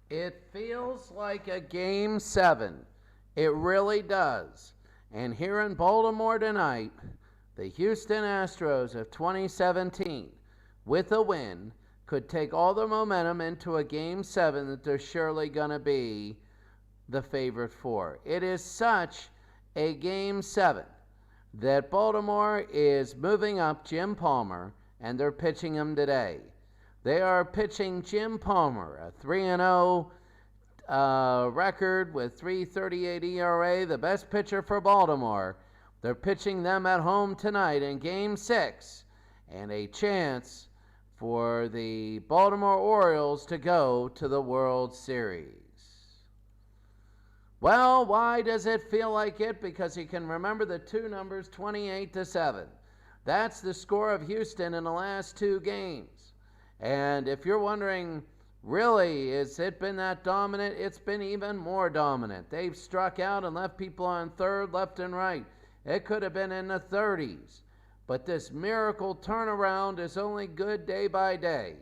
It feels like a game 7. It really does. And here in Baltimore tonight, the Houston Astros of 2017, with a win, could take all the momentum into a game 7 that they're surely going to be the favorite for. It is such a game 7 that Baltimore is moving up Jim Palmer, and they're pitching him today. They are pitching Jim Palmer, a 3-0 record with 3.38 ERA, the best pitcher for Baltimore. They're pitching them at home tonight in Game 6, and a chance for the Baltimore Orioles to go to the World Series. Well, why does it feel like it? Because you can remember the two numbers, 28-7. That's the score of Houston in the last two games. And if you're wondering, really, has it been that dominant? It's been even more dominant. They've struck out and left people on third, left and right. It could have been in the 30s. But this miracle turnaround is only good day by day.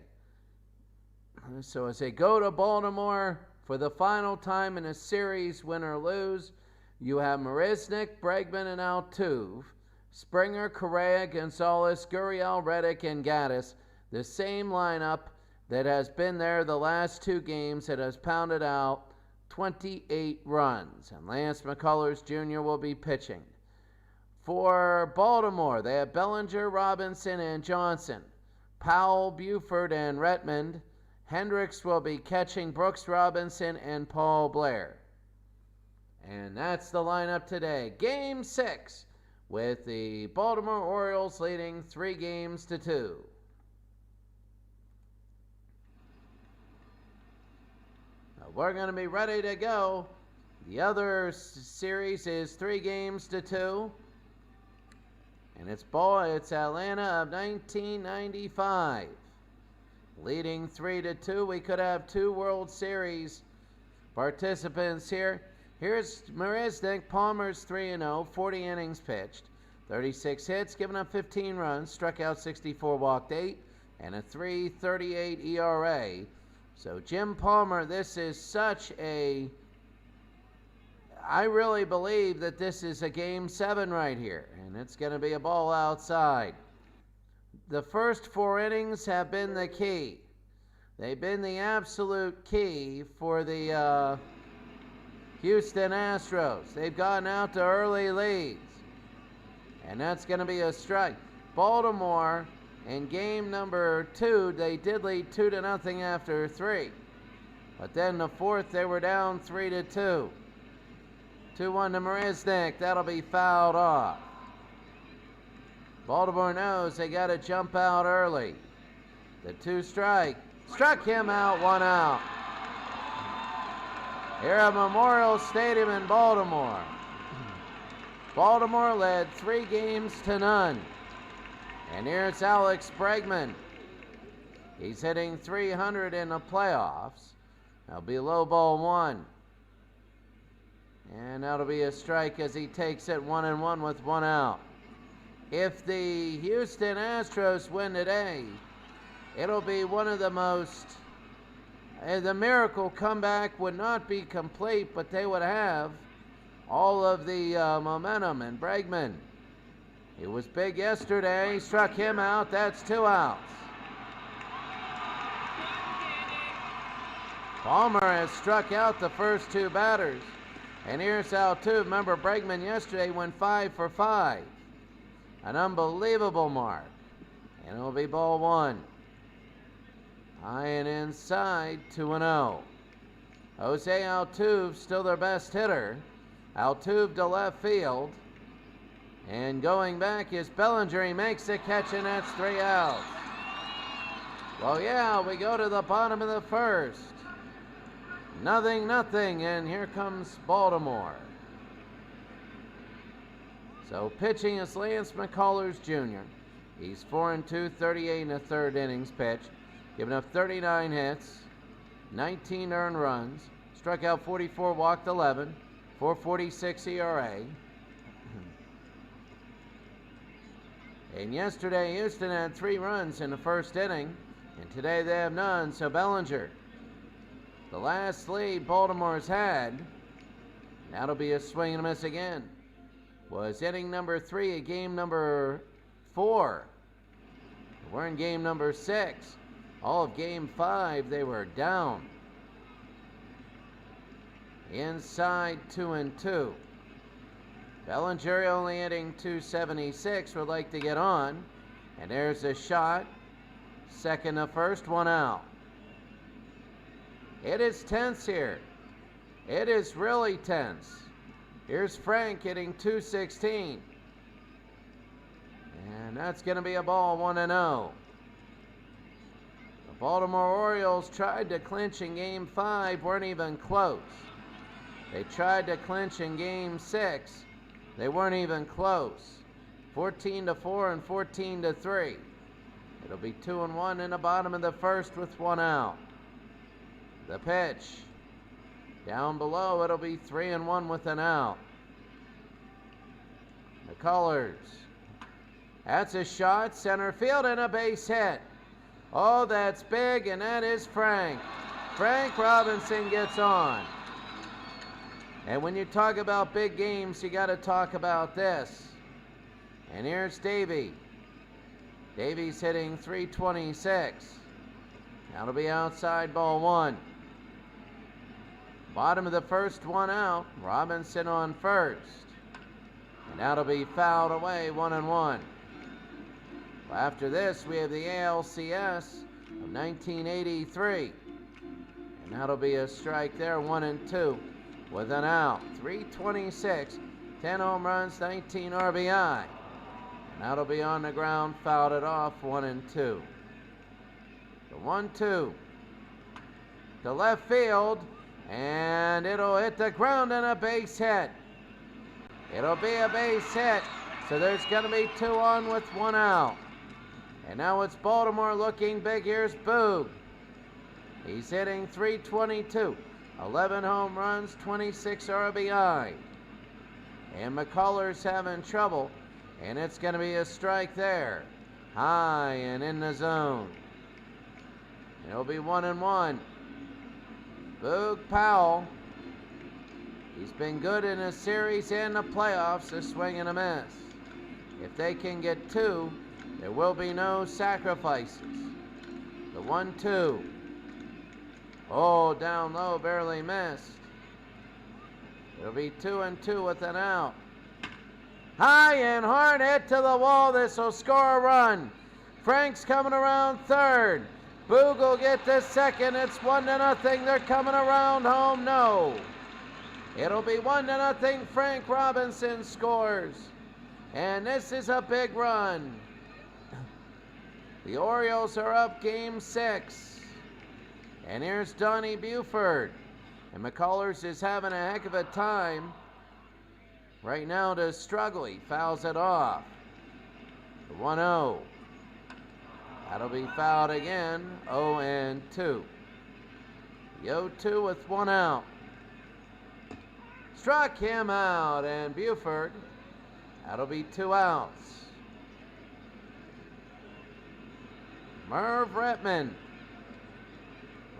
So as they go to Baltimore for the final time in a series, win or lose, you have Marisnick, Bregman, and Altuve, Springer, Correa, Gonzalez, Gurriel, Reddick, and Gaddis. The same lineup that has been there the last two games that has pounded out 28 runs. And Lance McCullers Jr. will be pitching. For Baltimore, they have Bellinger, Robinson, and Johnson. Powell, Buford, and Redmond. Hendricks will be catching Brooks Robinson and Paul Blair. And that's the lineup today. Game 6 with the Baltimore Orioles leading 3-2. We're going to be ready to go. The other series is 3-2. And it's Atlanta of 1995. Leading 3-2. We could have two World Series participants here. Here's Marisnick. Palmer's 3-0, 40 innings pitched, 36 hits, given up 15 runs, struck out 64, walked 8, and a 3.38 ERA. So Jim Palmer, this is such a, I really believe that this is a game 7 right here, and it's going to be a ball outside. The first 4 innings have been the key. They've been the absolute key for the Houston Astros. They've gotten out to early leads, and that's going to be a strike. Baltimore, in game number 2, they did lead 2-0 after 3. But then the fourth, they were down 3-2. 2-1 to Marisnick. That'll be fouled off. Baltimore knows they got to jump out early. The 2 strike. Struck him out, 1 out. Here at Memorial Stadium in Baltimore. Baltimore led 3-0. And here's Alex Bregman. He's hitting 300 in the playoffs. That'll be low ball 1. And that'll be a strike as he takes it 1-1 with 1 out. If the Houston Astros win today, it'll be one of the most, the miracle comeback would not be complete, but they would have all of the momentum. And Bregman, it was big yesterday, struck him out, that's 2 outs. Palmer has struck out the first 2 batters. And here's Altuve. Remember, Bregman yesterday went 5 for 5. An unbelievable mark. And it'll be ball 1. High and inside, 2-0. Jose Altuve, still their best hitter. Altuve to left field. And going back is Bellinger. He makes the catch, and that's 3 outs. Well, yeah, we go to the bottom of the first. 0-0, and here comes Baltimore. So pitching is Lance McCullers Jr. He's 4-2, 38 in the 3rd innings pitched, giving up 39 hits, 19 earned runs, struck out 44, walked 11, 4.46 ERA. And yesterday, Houston had 3 runs in the 1st inning, and today they have none. So Bellinger The last lead Baltimore's had, that'll be a swing and a miss again, was inning number 3 of game number 4. We're in game number 6. All of game 5, they were down. Inside 2-2. Bellinger only hitting .276, would like to get on. And there's a shot. Second to first, one out. It is tense here. It is really tense. Here's Frank hitting .216. And that's going to be a ball, 1-0. The Baltimore Orioles tried to clinch in game 5, weren't even close. They tried to clinch in game 6. They weren't even close. 14-4 and 14-3. It'll be 2-1 in the bottom of the first with one out. The pitch. Down below, it'll be 3-1 with an out. The colors. That's a shot, center field, and a base hit. Oh, that's big, and that is Frank. Frank Robinson gets on. And when you talk about big games, you got to talk about this. And here's Davey. Davey's hitting .326. That'll be outside, ball 1. Bottom of the first, one out. Robinson on first. And that'll be fouled away, 1-1. After this, we have the ALCS of 1983. And that'll be a strike there, 1-2. With an out. .326, 10 home runs, 19 RBI. And that'll be on the ground, fouled it off, 1-2. The 1-2 to left field, and it'll hit the ground and a base hit. It'll be a base hit, so there's going to be 2 on with 1 out. And now it's Baltimore looking big. Here's Boog. He's hitting .322. 11 home runs, 26 RBI. And McCullers having trouble, and it's going to be a strike there. High and in the zone. It'll be 1-1. Boog Powell. He's been good in the series and the playoffs, a swing and a miss. If they can get 2, there will be no sacrifices. The 1-2. Oh, down low, barely missed. It'll be 2-2 with an out. High and hard hit to the wall. This will score a run. Frank's coming around third. Boog will get to second. It's 1-0. They're coming around home. No. It'll be 1-0. Frank Robinson scores. And this is a big run. The Orioles are up game 6. And here's Donnie Buford. And McCullers is having a heck of a time right now to struggle. He fouls it off. The 1-0. That'll be fouled again. 0-2. The 0-2 with 1 out. Struck him out, and Buford. That'll be 2 outs. Merv Redmond.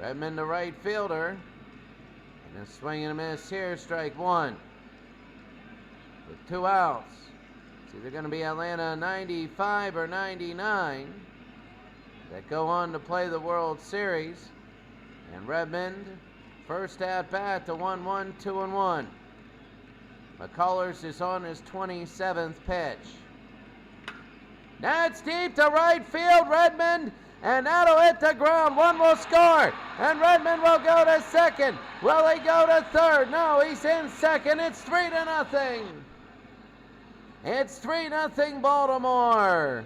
Redmond, the right fielder. And a swing and a miss here, strike 1. With 2 outs. It's either going to be Atlanta 95 or 99 that go on to play the World Series. And Redmond, first at bat, the 1-1, 2-1. McCullers is on his 27th pitch. That's deep to right field, Redmond. And that'll hit the ground. 1 will score. And Redmond will go to second. Will he go to third? No, he's in second. It's 3-0. It's 3-0 Baltimore.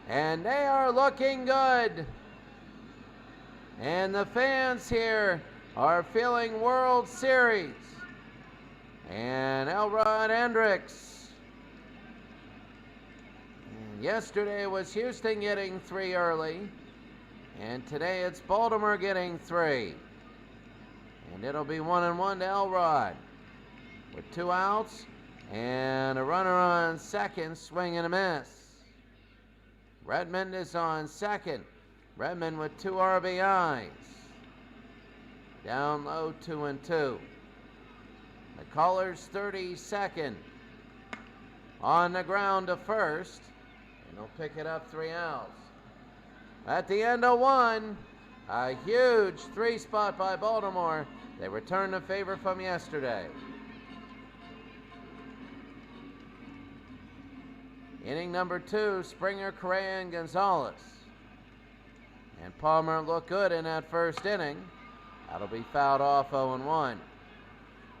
And they are looking good. And the fans here are feeling World Series. And Elrod Hendricks. And yesterday was Houston getting 3 early. And today it's Baltimore getting 3. And it'll be 1-1 to Elrod. With 2 outs and a runner on second, swing and a miss. Redmond is on second. Redmond with 2 RBIs. Down low, 2-2. McCullers 32nd. On the ground to first. And they'll pick it up, 3 outs. At the end of 1, a huge 3-spot by Baltimore. They return the favor from yesterday. Inning number 2, Springer, Correa, and Gonzalez. And Palmer looked good in that first inning. That'll be fouled off, 0-1.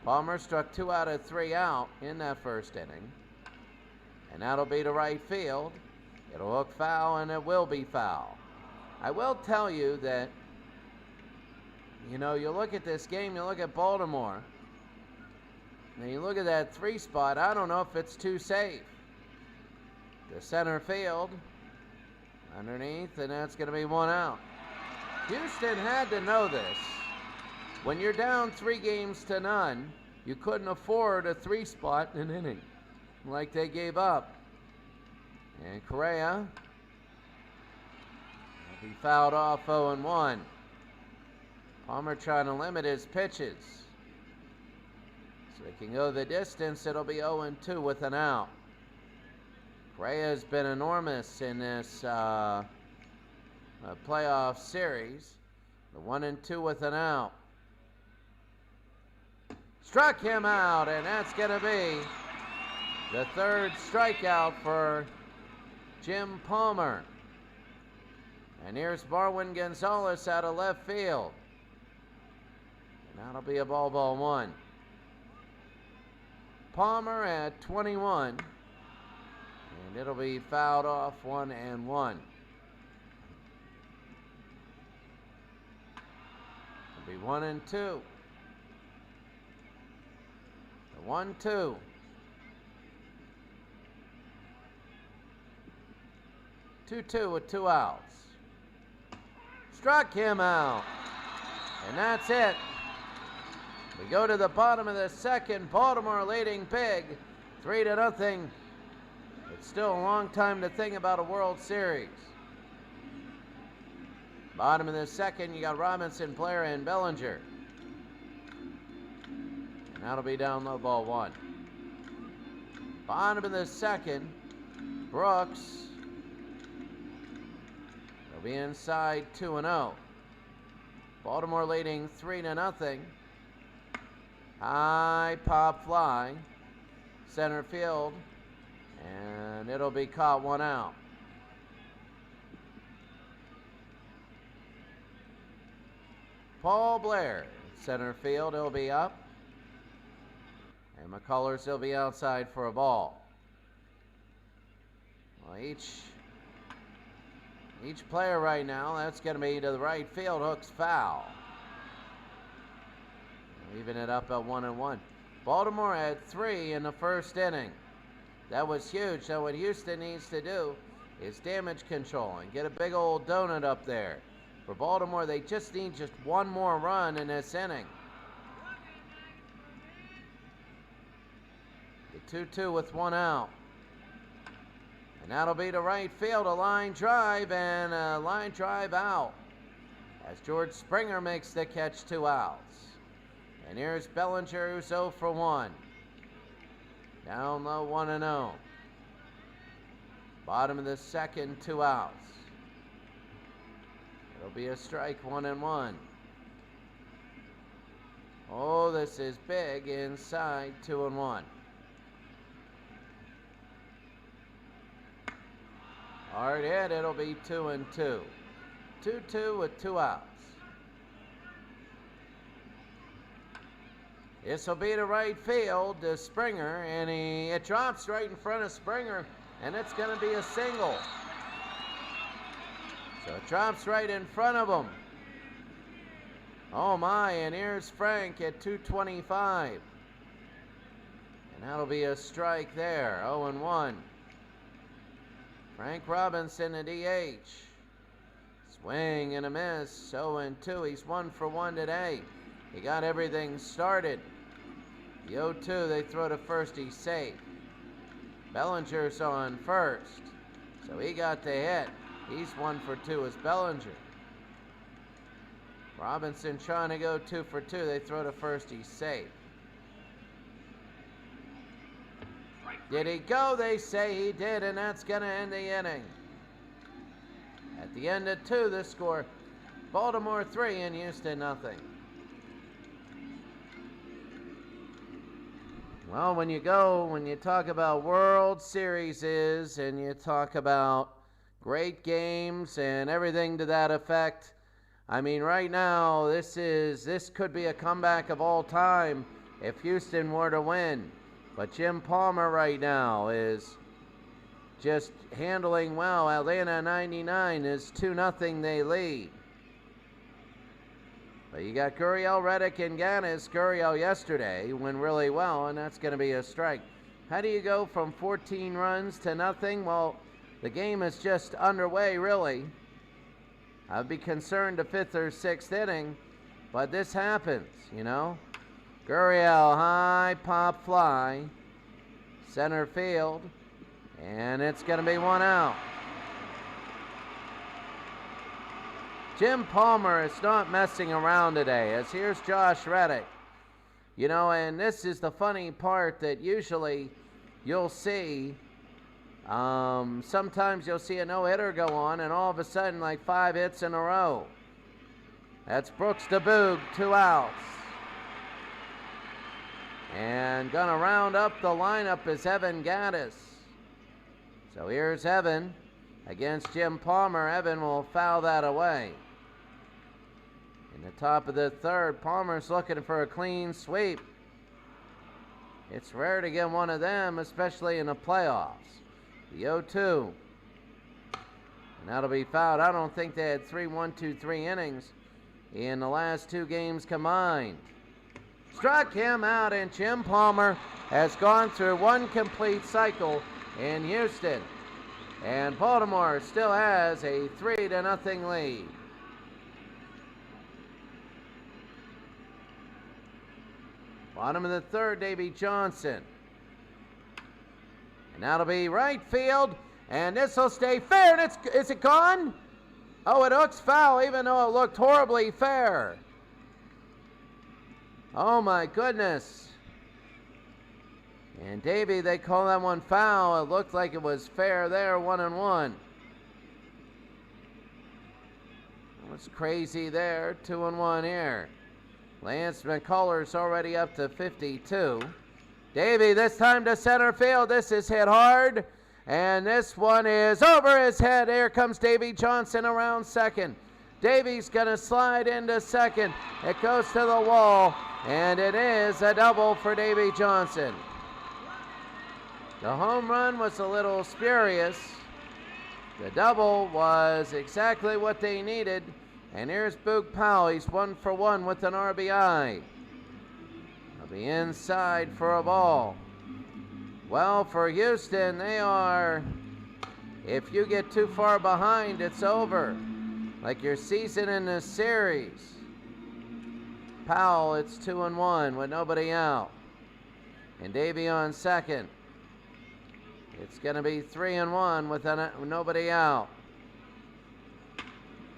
Palmer struck 2 out of 3 out in that first inning. And that'll be to right field. It'll hook foul, and it will be foul. I will tell you that, you look at this game, you look at Baltimore, and you look at that 3-spot, I don't know if it's too safe. The center field, underneath, and that's going to be 1 out. Houston had to know this. When you're down 3-0, you couldn't afford a 3-spot in an inning like they gave up. And Correa will be fouled off, 0-1. Palmer trying to limit his pitches. So he can go the distance. It'll be 0-2 with an out. Correa has been enormous in this playoff series. The 1-2 with an out. Struck him out, and that's going to be the 3rd strikeout for Jim Palmer. And here's Marwin Gonzalez out of left field. And that'll be a ball 1. Palmer at 21. And it'll be fouled off, 1-1. It'll be 1-2. The 1-2. 2-2 with 2 outs. Struck him out. And that's it. We go to the bottom of the 2nd. Baltimore leading big, 3-0. It's still a long time to think about a World Series. Bottom of the 2nd, you got Robinson, Blair, and Bellinger. And that'll be down low, ball 1. Bottom of the 2nd, Brooks. They'll be inside, 2-0. Baltimore leading 3-0. High pop fly, center field, and it'll be caught, 1 out. Paul Blair, center field, he'll be up. And McCullers, he'll be outside for a ball. Well, each player right now, that's going to be to the right field, hooks foul. Leaving it up at 1-1. Baltimore had 3 in the first inning. That was huge. So what Houston needs to do is damage control and get a big old donut up there. For Baltimore, they just need just 1 more run in this inning. The 2-2 with 1 out. And that'll be to right field, a line drive, and a line drive out. As George Springer makes the catch, 2 outs. And here's Bellinger, who's 0 for 1. Down low, 1-0. Bottom of the 2nd, 2 outs. It'll be a strike, 1-1. Oh, this is big, inside, 2-1. Hard hit, it'll be 2-2. 2-2 with 2 outs. This will be to right field to Springer, and it drops right in front of Springer, and it's going to be a single. So it drops right in front of him. Oh my, and here's Frank at 225. And that'll be a strike there, 0-1. Frank Robinson, the DH. Swing and a miss, 0-2. He's 1 for 1 today. He got everything started. The 0-2, they throw to first, he's safe. Bellinger's on first, so he got the hit. He's 1 for 2 as Bellinger. Robinson trying to go 2 for 2. They throw to first. He's safe. Did he go? They say he did, and that's going to end the inning. At the end of 2, the score, Baltimore 3 and Houston nothing. Well, when you talk about World Series and you talk about great games and everything to that effect, I mean, right now, this could be a comeback of all time if Houston were to win. But Jim Palmer right now is just handling well. Atlanta 99 is 2-0 they lead. But you got Gurriel, Reddick, and Gaddis. Gurriel yesterday went really well, and that's going to be a strike. How do you go from 14 runs to nothing? Well, the game is just underway, really. I'd be concerned the 5th or 6th inning, but this happens, you know. Gurriel, high pop fly, center field, and it's going to be 1 out. Jim Palmer is not messing around today, as here's Josh Reddick. You know, and this is the funny part that usually you'll see. Sometimes you'll see a no-hitter go on, and all of a sudden, like 5 hits in a row. That's Brooks to Boog, 2 outs. And gonna round up the lineup is Evan Gaddis. So here's Evan against Jim Palmer. Evan will foul that away. In the top of the 3rd, Palmer's looking for a clean sweep. It's rare to get one of them, especially in the playoffs. The 0-2. And that'll be fouled. I don't think they had 3 1-2-3 innings in the last 2 games combined. Struck him out, and Jim Palmer has gone through 1 complete cycle in Houston. And Baltimore still has a 3-0 lead. Bottom of the 3rd, Davy Johnson. And that'll be right field, and this will stay fair, and is it gone? Oh, it looks foul, even though it looked horribly fair. Oh my goodness. And Davy, they call that one foul. It looked like it was fair there, 1-1. What's crazy there, 2-1 here. Lance McCullers already up to 52. Davy, this time to center field. This is hit hard, and this one is over his head. Here comes Davy Johnson around second. Davy's going to slide into second. It goes to the wall, and it is a double for Davy Johnson. The home run was a little spurious. The double was exactly what they needed. And here's Boog Powell. He's 1 for 1 with an RBI. He'll be inside for a ball. Well, for Houston, they are, if you get too far behind, it's over. Like your season in the series. Powell, it's 2-1 with nobody out. And Davy on second. It's going to be 3-1 with nobody out.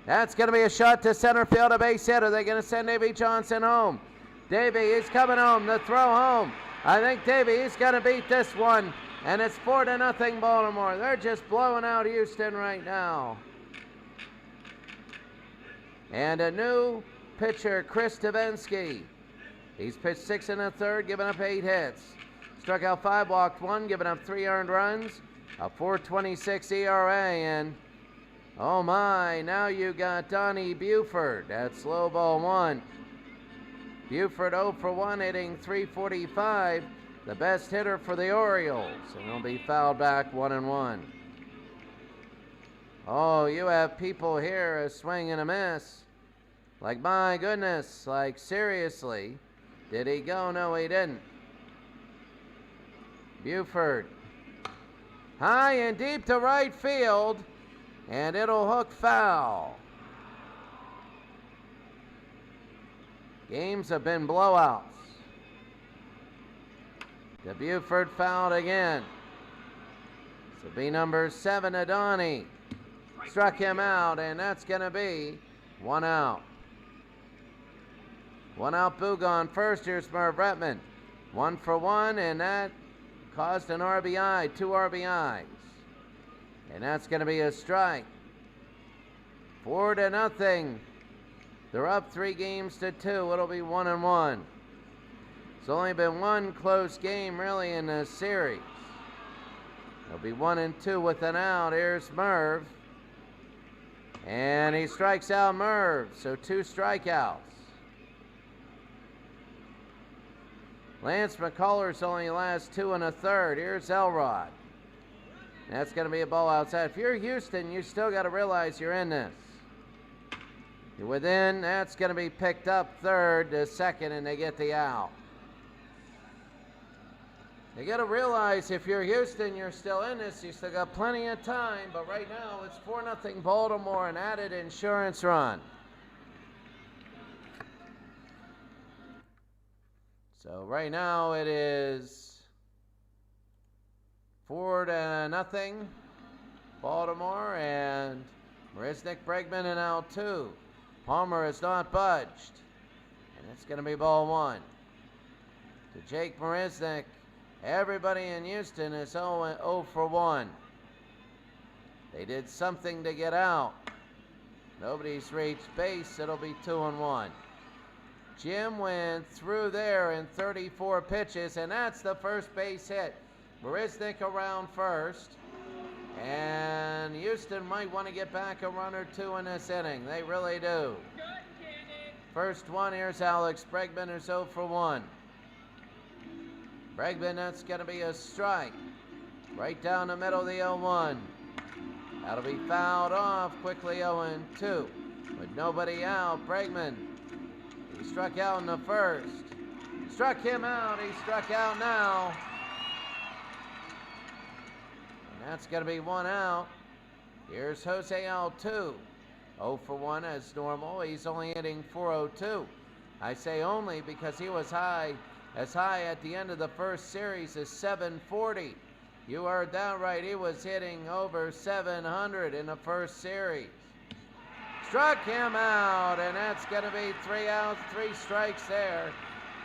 That's going to be a shot to center field, a base hit. Are they going to send Davy Johnson home? Davy, he's coming home. The throw home. I think Davy, he's going to beat this one. And it's 4-0 Baltimore. They're just blowing out Houston right now. And a new pitcher, Chris Davinsky. He's pitched 6 1/3, giving up 8 hits. Struck out 5, walked 1, giving up 3 earned runs, a 4.26 ERA, and oh my, now you got Donnie Buford. That's low ball 1. Buford 0 for 1, hitting .345, the best hitter for the Orioles, and he'll be fouled back 1-1. Oh, you have people here a swing and a miss. Like, my goodness, like, seriously, did he go? No, he didn't. Buford, high and deep to right field, and it'll hook foul. Games have been blowouts. The Buford fouled again. So be number 7, Adani. Struck him out, and that's going to be 1 out. One out, Boog on first. Here's Merv Retman. 1 for 1, and that caused an RBI, 2 RBIs. And that's going to be a strike. 4-0. They're up 3 games to 2. It'll be 1-1. It's only been one close game really in this series. It'll be 1-2 with an out. Here's Merv. And he strikes out Merv, so 2 strikeouts. Lance McCullers only lasts 2 1/3. Here's Elrod. That's going to be a ball outside. If you're Houston, you still got to realize you're in this. You're within. That's going to be picked up third to second, and they get the out. You got to realize if you're Houston, you're still in this. You still got plenty of time, but right now it's 4-0 Baltimore, an added insurance run. So right now it is 4-0 Baltimore, and Marisnick, Bregman, and out 2. Palmer has not budged, and it's going to be ball 1 to Jake Marisnick. Everybody in Houston is 0 for 1. They did something to get out. Nobody's reached base. It'll be 2-1. Jim went through there in 34 pitches, and that's the first base hit. Marisnick around first, and Houston might want to get back a run or 2 in this inning. They really do. First one, here's Alex Bregman, who's 0 for 1. Bregman, that's going to be a strike. Right down the middle of the 0-1. That'll be fouled off quickly. 0-2. With nobody out, Bregman, he struck out in the first. Struck him out. He struck out now. And that's going to be 1 out. Here's Jose Altuve. 0 for 1 as normal. He's only hitting .402. I say only because he was as high at the end of the first series as .740. You heard that right. He was hitting over 700 in the first series. Struck him out, and that's going to be 3 outs, 3 strikes there,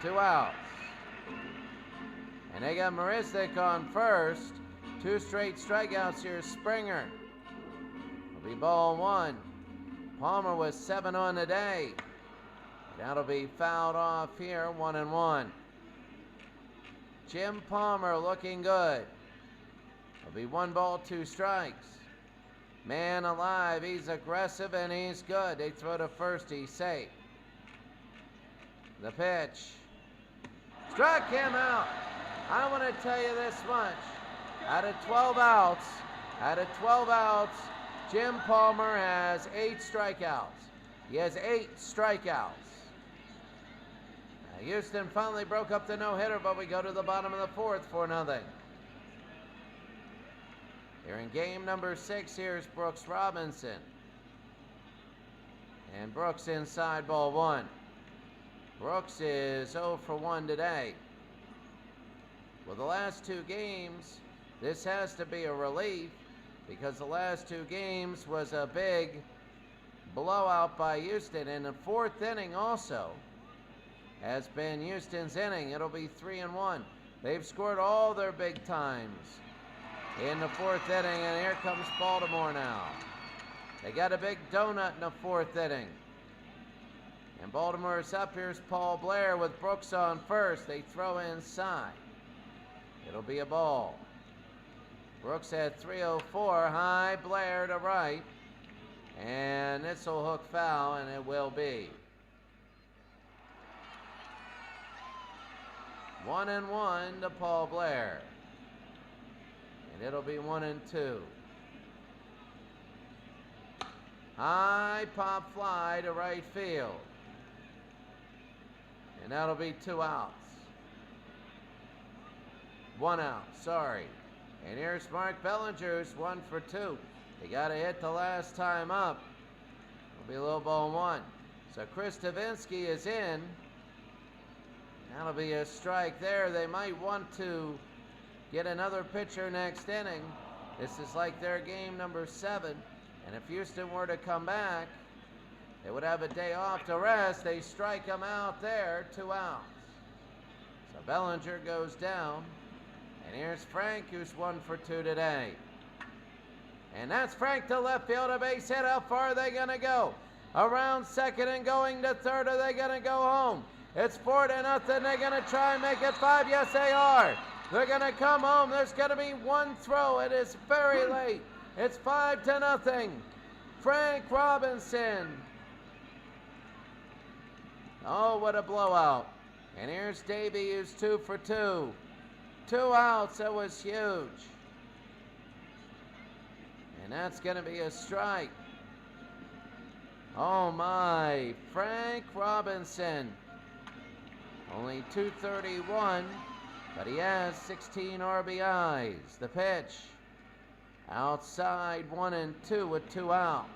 2 outs. And they got Marisnick on first. 2 straight strikeouts here, Springer. It'll be ball 1. Palmer was 7 on the day. That'll be fouled off here, 1-1. Jim Palmer looking good. It'll be 1 ball, 2 strikes. Man alive, he's aggressive and he's good. They throw to first, he's safe. The pitch. Struck him out. I want to tell you this much. Out of 12 outs, Jim Palmer has 8 strikeouts. He has 8 strikeouts. Houston finally broke up the no-hitter, but we go to the bottom of the 4th, 4-0. Here in game number 6, here's Brooks Robinson. And Brooks inside ball 1. Brooks is 0 for 1 today. Well, the last 2 games, this has to be a relief because the last 2 games was a big blowout by Houston. In the 4th inning also has been Houston's inning. It'll be 3-1. They've scored all their big times in the 4th inning, and here comes Baltimore now. They got a big donut in the 4th inning. And Baltimore is up. Here's Paul Blair with Brooks on first. They throw inside. It'll be a ball. Brooks at 304. High, Blair to right. And this will hook foul, and it will be. 1-1 to Paul Blair. And it'll be 1-2. High pop fly to right field. And that'll be 2 outs. 1 out, sorry. And here's Mark Bellinger, who's 1 for 2. He got a hit the last time up. It'll be a low ball 1. So Chris Davinsky is in. That'll be a strike there. They might want to get another pitcher next inning. This is like their game number 7. And if Houston were to come back, They would have a day off to rest. They strike him out there, 2 outs. So Bellinger goes down. And here's Frank, who's 1 for 2 today. And that's Frank to left field, a base hit. How far are they going to go? Around second and going to third. Are they going to go home? It's 4-0. They're going to try and make it 5. Yes, they are. They're going to come home. There's going to be one throw. It is very late. It's 5-0. Frank Robinson. Oh, what a blowout. And here's Davey, who's 2 for 2. 2 outs. That was huge. And that's going to be a strike. Oh my, Frank Robinson. Only 231, but he has 16 RBIs. The pitch. Outside 1-2 with 2 outs.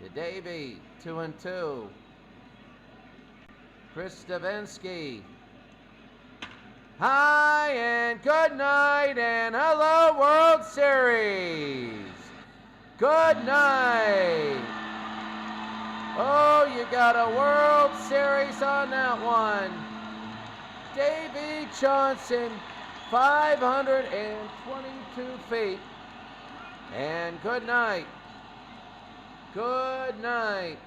To Davey, 2-2. Chris Davinsky. Hi and good night and hello World Series. Good night. Oh, you got a World Series on that one. Davey Johnson, 522 feet. And good night. Good night.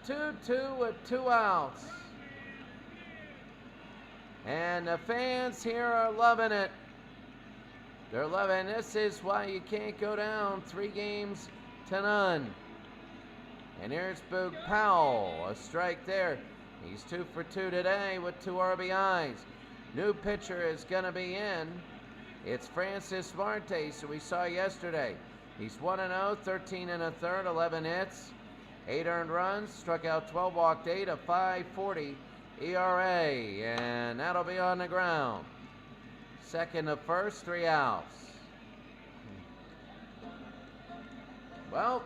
2-2 with 2 outs. And the fans here are loving it. They're loving it. This is why you can't go down 3-0. And here's Boog Powell, a strike there. He's 2 for 2 today with 2 RBIs. New pitcher is going to be in. It's Francis Marte, who we saw yesterday. He's 1-0, 13 1/3, 11 hits, 8 earned runs, struck out 12, walked 8, a 5.40 ERA, and that'll be on the ground. Second to first, 3 outs. Well,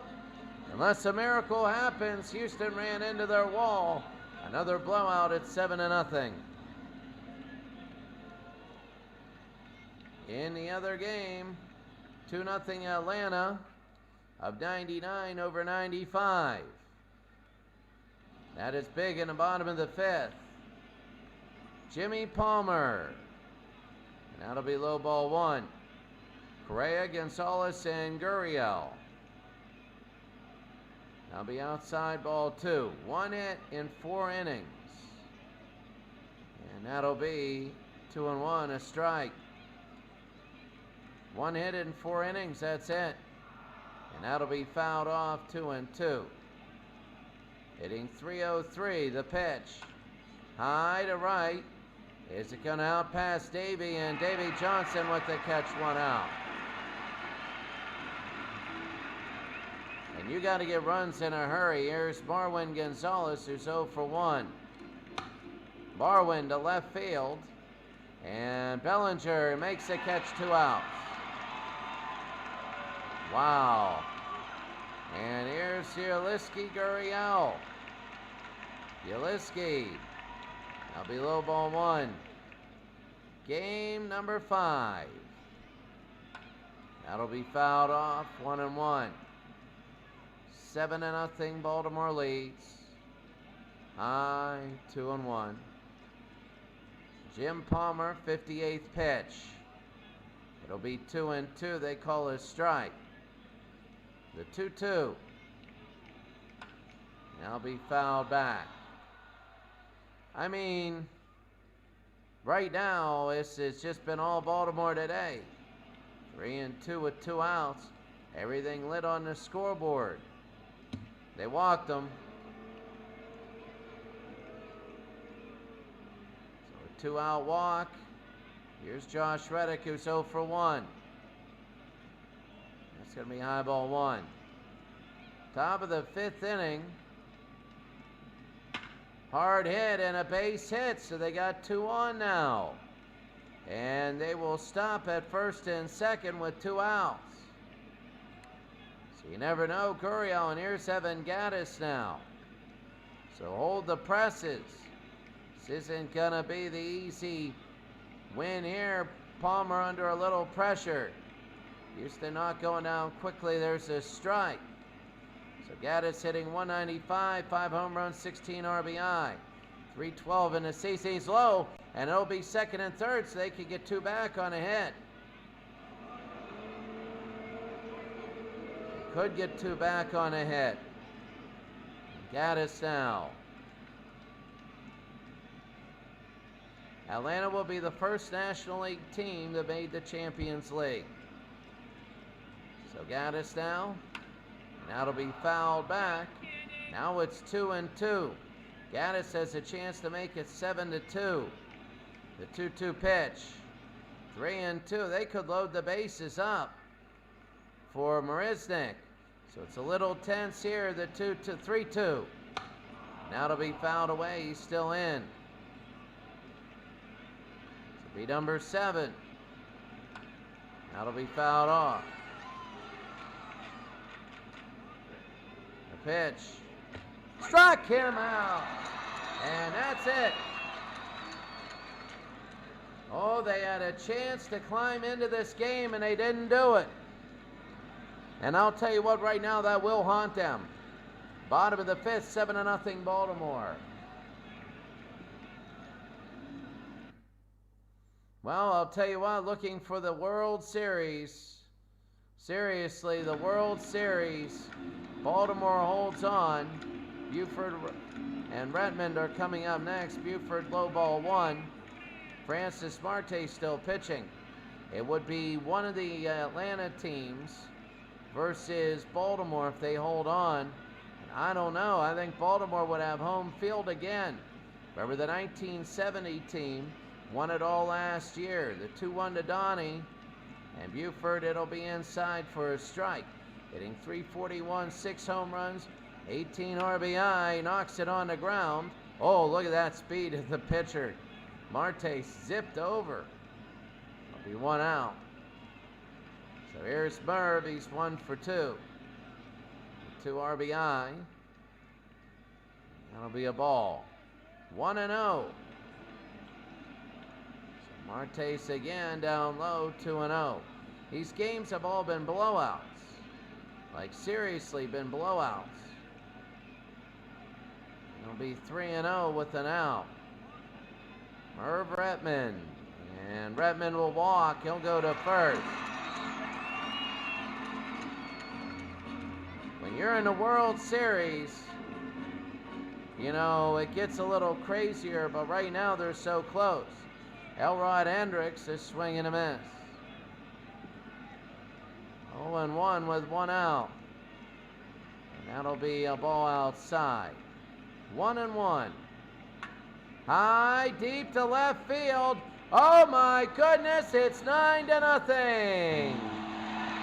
unless a miracle happens, Houston ran into their wall. Another blowout at 7-0. In the other game, 2-0 Atlanta, of 99 over 95. That is big in the bottom of the 5th. Jimmy Palmer. And that'll be low ball 1. Correa, Gonzalez, and Gurriel. That'll be outside ball 2. 1 hit in 4 innings. And that'll be 2-1, a strike. 1 hit in 4 innings, that's it. And that'll be fouled off, 2-2. Hitting 303, the pitch. High to right. Is it going to out pass Davey? And Davey Johnson with the catch, 1 out. And you got to get runs in a hurry. Here's Marwin Gonzalez, who's 0 for 1. Marwin to left field. And Bellinger makes the catch, 2 outs. Wow. And here's Yeliski Gurriel. Yeliski. That'll be low ball 1. Game number 5. That'll be fouled off, 1-1. 7-0 Baltimore leads. High, 2-1. Jim Palmer, 58th pitch. It'll be 2-2. They call it strike. The 2-2. Now be fouled back. I mean, right now, it's just been all Baltimore today. 3-2 with 2 outs. Everything lit on the scoreboard. They walked them. So a 2-out walk. Here's Josh Reddick, who's 0 for 1. That's going to be high ball 1. Top of the 5th inning. Hard hit and a base hit, so they got 2 on now. And they will stop at first and second with 2 outs. So you never know, Gurriel, and here's Evan Gattis now. So hold the presses. This isn't going to be the easy win here. Palmer under a little pressure. Houston not going down quickly. There's a strike. So Gaddis hitting 195, 5 home runs, 16 RBI. 312 in the season. He's low, and it'll be second and third, so they could get 2 back on a hit. They could get 2 back on a hit. Gaddis now. Atlanta will be the first National League team that made the Champions League. So Gaddis now. Now it'll be fouled back. Now it's 2-2. Gaddis has a chance to make it 7-2. The 2-2 pitch. 3-2. They could load the bases up for Marisnick. So it's a little tense here. The 3-2. Now it'll be fouled away. He's still in. Be number 7. That'll be fouled off. The pitch. Struck him out. And that's it. Oh, they had a chance to climb into this game and they didn't do it. And I'll tell you what, right now that will haunt them. Bottom of the 5th, 7-0 Baltimore. Well, I'll tell you what, looking for the World Series. Seriously, the World Series. Baltimore holds on. Buford and Redmond are coming up next. Buford low ball 1. Francis Marte still pitching. It would be one of the Atlanta teams versus Baltimore if they hold on. And I don't know. I think Baltimore would have home field again. Remember the 1970 team won it all last year. The 2-1 to Donnie. And Buford, it'll be inside for a strike. Hitting .341, 6 home runs, 18 RBI, knocks it on the ground. Oh, look at that speed of the pitcher. Marte zipped over. It'll be 1 out. So here's Merv, he's 1 for 2. 2 RBI. That'll be a ball. 1-0. Martes again down low, 2-0. These games have all been blowouts. Like seriously been blowouts. It'll be 3-0 with an out. Merv Redmond. And Redmond will walk. He'll go to first. When you're in the World Series, you know, it gets a little crazier, but right now they're so close. Elrod Hendricks is swinging a miss. 0-1 with 1 out. And that'll be a ball outside. 1-1. High, deep to left field. Oh my goodness, it's 9-0.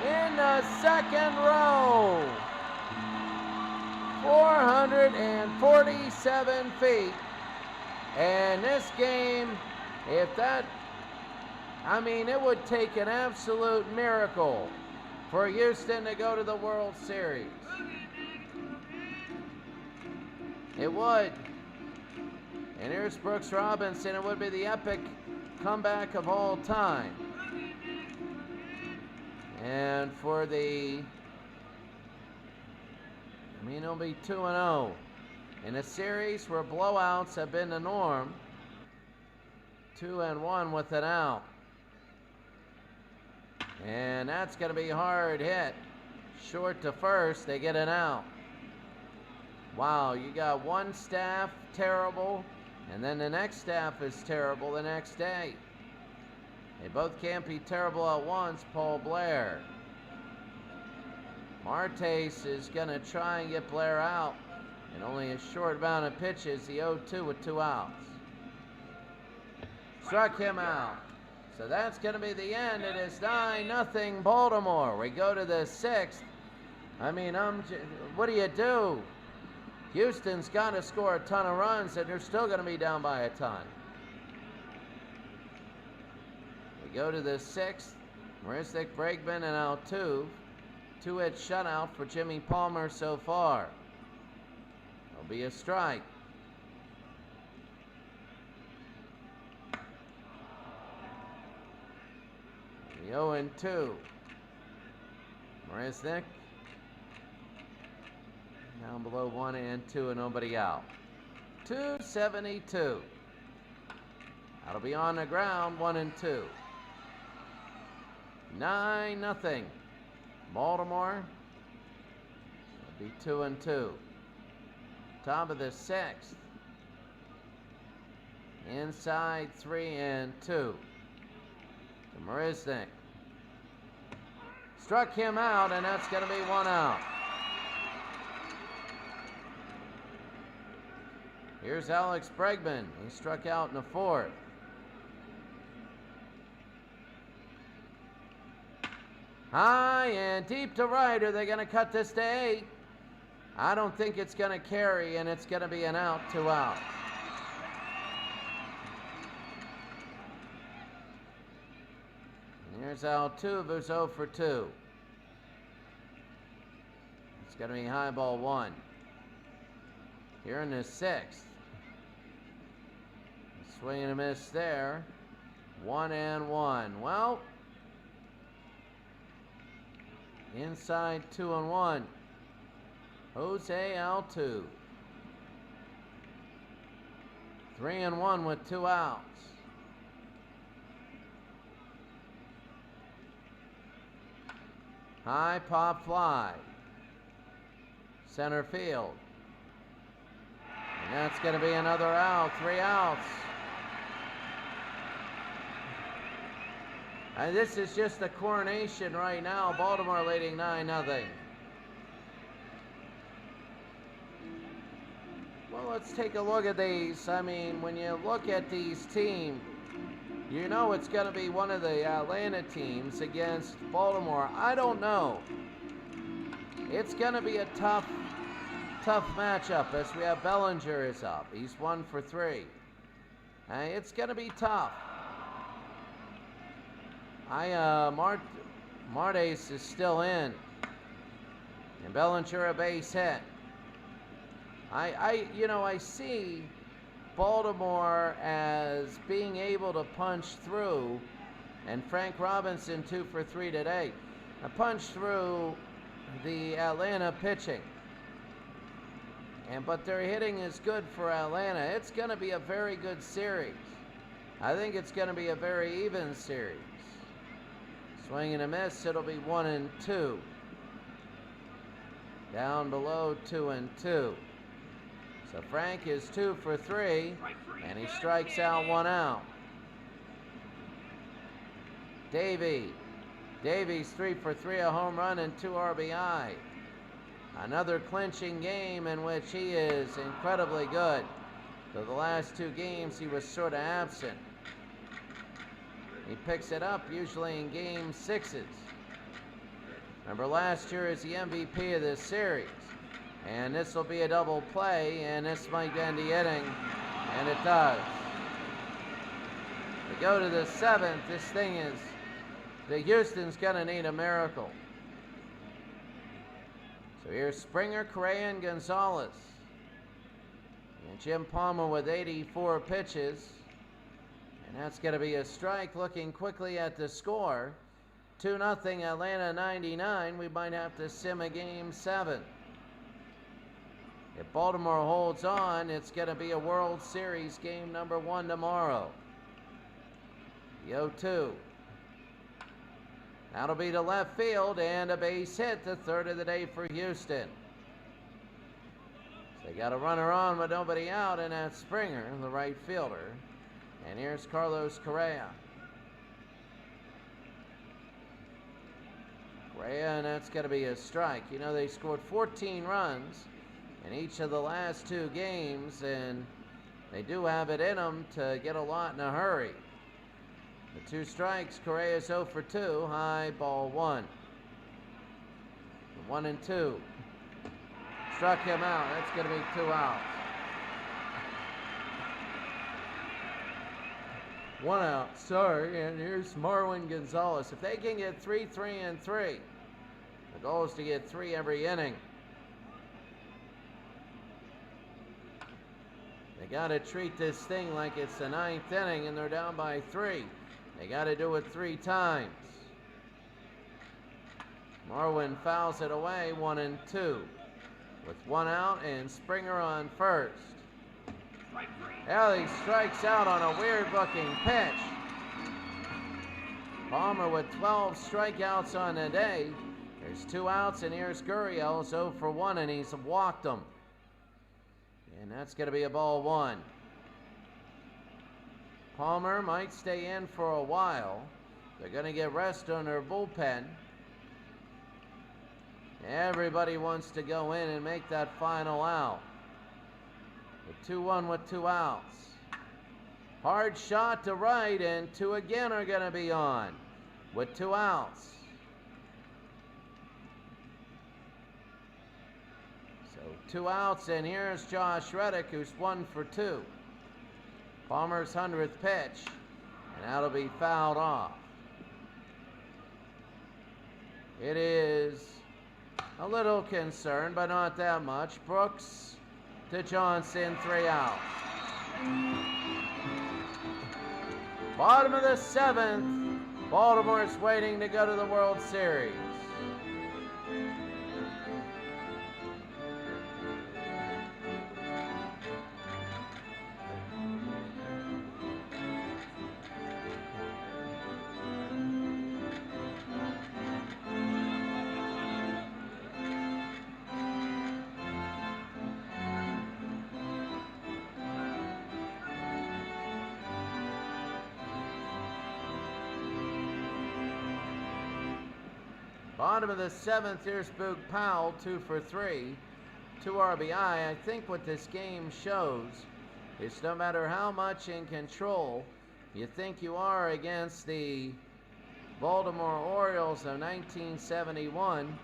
In the second row. 447 feet. And this game, if that, I mean, it would take an absolute miracle for Houston to go to the World Series. It would. And here's Brooks Robinson. It would be the epic comeback of all time. And for the, I mean, it'll be 2-0. In a series where blowouts have been the norm, 2-1 with an out. And that's going to be hard hit. Short to first, they get an out. Wow, you got one staff terrible, and then the next staff is terrible the next day. They both can't be terrible at once, Paul Blair. Martes is going to try and get Blair out. And only a short amount of pitches, the 0-2 with 2 outs. Struck him out. So that's going to be the end. It is 9-0 Baltimore. We go to the 6th. I mean, what do you do? Houston's got to score a ton of runs, and they're still going to be down by a ton. We go to the 6th. Marisnick, Bregman, and Altuve. 2-hit shutout for Jimmy Palmer so far. It'll be a strike. The 0-2. Marisnick. Down below 1 and 2 and nobody out. 272. That'll be on the ground, 1 and 2. 9-0. Baltimore. It'll be 2 and 2. Top of the 6th. Inside 3 and 2. To Marisnik. Struck him out, and that's going to be 1 out. Here's Alex Bregman. He struck out in the 4th. High and deep to right. Are they going to cut this to 8? I don't think it's going to carry, and it's going to be an out, 2 outs. Here's Altuve, who's 0 for 2. It's going to be high ball 1. Here in the 6th. Swing and a miss there. 1 and 1. Well, inside 2 and 1. Jose Altuve. 3 and 1 with 2 outs. High pop fly. Center field. And that's going to be another out. 3 outs. And this is just the coronation right now. Baltimore leading 9-0. Well, let's take a look at these. I mean, when you look at these teams, you know it's going to be one of the Atlanta teams against Baltimore. I don't know. It's going to be a tough matchup as we have Bellinger is up. He's 1 for 3. It's going to be tough. Martes is still in. And Bellinger a base hit. I see Baltimore as being able to punch through, and Frank Robinson 2 for 3 today. A punch through the Atlanta pitching. But their hitting is good for Atlanta. It's going to be a very good series. I think it's going to be a very even series. Swing and a miss, it'll be 1 and 2. Down below 2 and 2. So Frank is 2 for 3, and he strikes out 1 out. Davies 3 for 3, a home run and 2 RBI. Another clinching game in which he is incredibly good. So the last 2 games he was sort of absent. He picks it up usually in game 6s. Remember, last year is the MVP of this series. And this will be a double play, and this might end the inning, and it does. We go to the 7th. This thing is, the Houston's going to need a miracle. So here's Springer, Correa, and Gonzalez. And Jim Palmer with 84 pitches. And that's going to be a strike. Looking quickly at the score. 2-0 Atlanta 99. We might have to sim a game 7. If Baltimore holds on, it's going to be a World Series game number 1 tomorrow. The 0-2. That'll be to left field and a base hit, the 3rd of the day for Houston. So they got a runner on with nobody out, and that's Springer, the right fielder. And here's Carlos Correa. And that's going to be a strike. You know, they scored 14 runs in each of the last 2 games, and they do have it in them to get a lot in a hurry. The 2 strikes, Correa is 0 for 2, high ball 1. 1 and 2. Struck him out. That's going to be 2 outs. 1 out, sorry, and here's Marwin Gonzalez. If they can get 3, 3, and 3, the goal is to get 3 every inning. They got to treat this thing like it's the 9th inning and they're down by 3. They got to do it 3 times. Marwin fouls it away, 1 and 2. with 1 out and Springer on first. Ellie strikes out on a weird-looking pitch. Palmer with 12 strikeouts on the day. There's 2 outs, and here's Gurriel's 0 for 1, and he's walked them. And that's going to be a ball 1. Palmer might stay in for a while. They're going to get rest on their bullpen. Everybody wants to go in and make that final out. The 2-1 with 2 outs. Hard shot to right, and 2 again are going to be on with 2 outs. So 2 outs, and here's Josh Reddick, who's 1 for 2. Palmer's 100th pitch, and that'll be fouled off. It is a little concerned, but not that much. Brooks to Johnson, 3 outs. Bottom of the 7th, Baltimore's waiting to go to the World Series. Bottom of the 7th, here's Boog Powell, 2 for 3, 2 RBI. I think what this game shows is no matter how much in control you think you are against the Baltimore Orioles of 1971,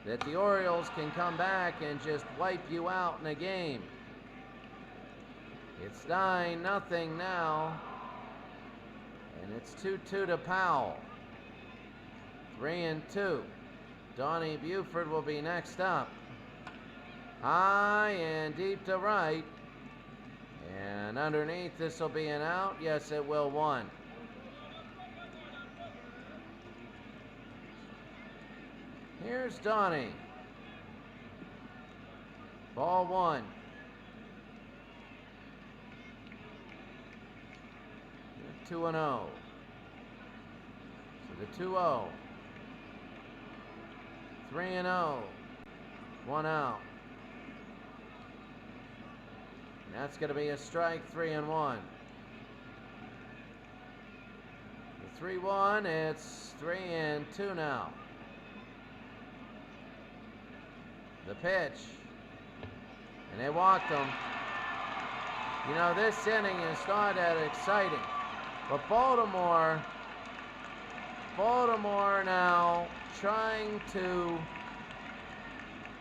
that the Orioles can come back and just wipe you out in a game. It's 9-0 now, and it's 2-2 to Powell. 3-2. Donnie Buford will be next up. High and deep to right. And underneath, this will be an out. Yes, it will. 1. Here's Donnie. Ball 1. The 2-0. So the 2-0. 3-0. 1 out. And that's going to be a strike. 3-1. The 3-1. It's 3-2 now. The pitch. And they walked him. You know, this inning is not that exciting. But Baltimore now trying to...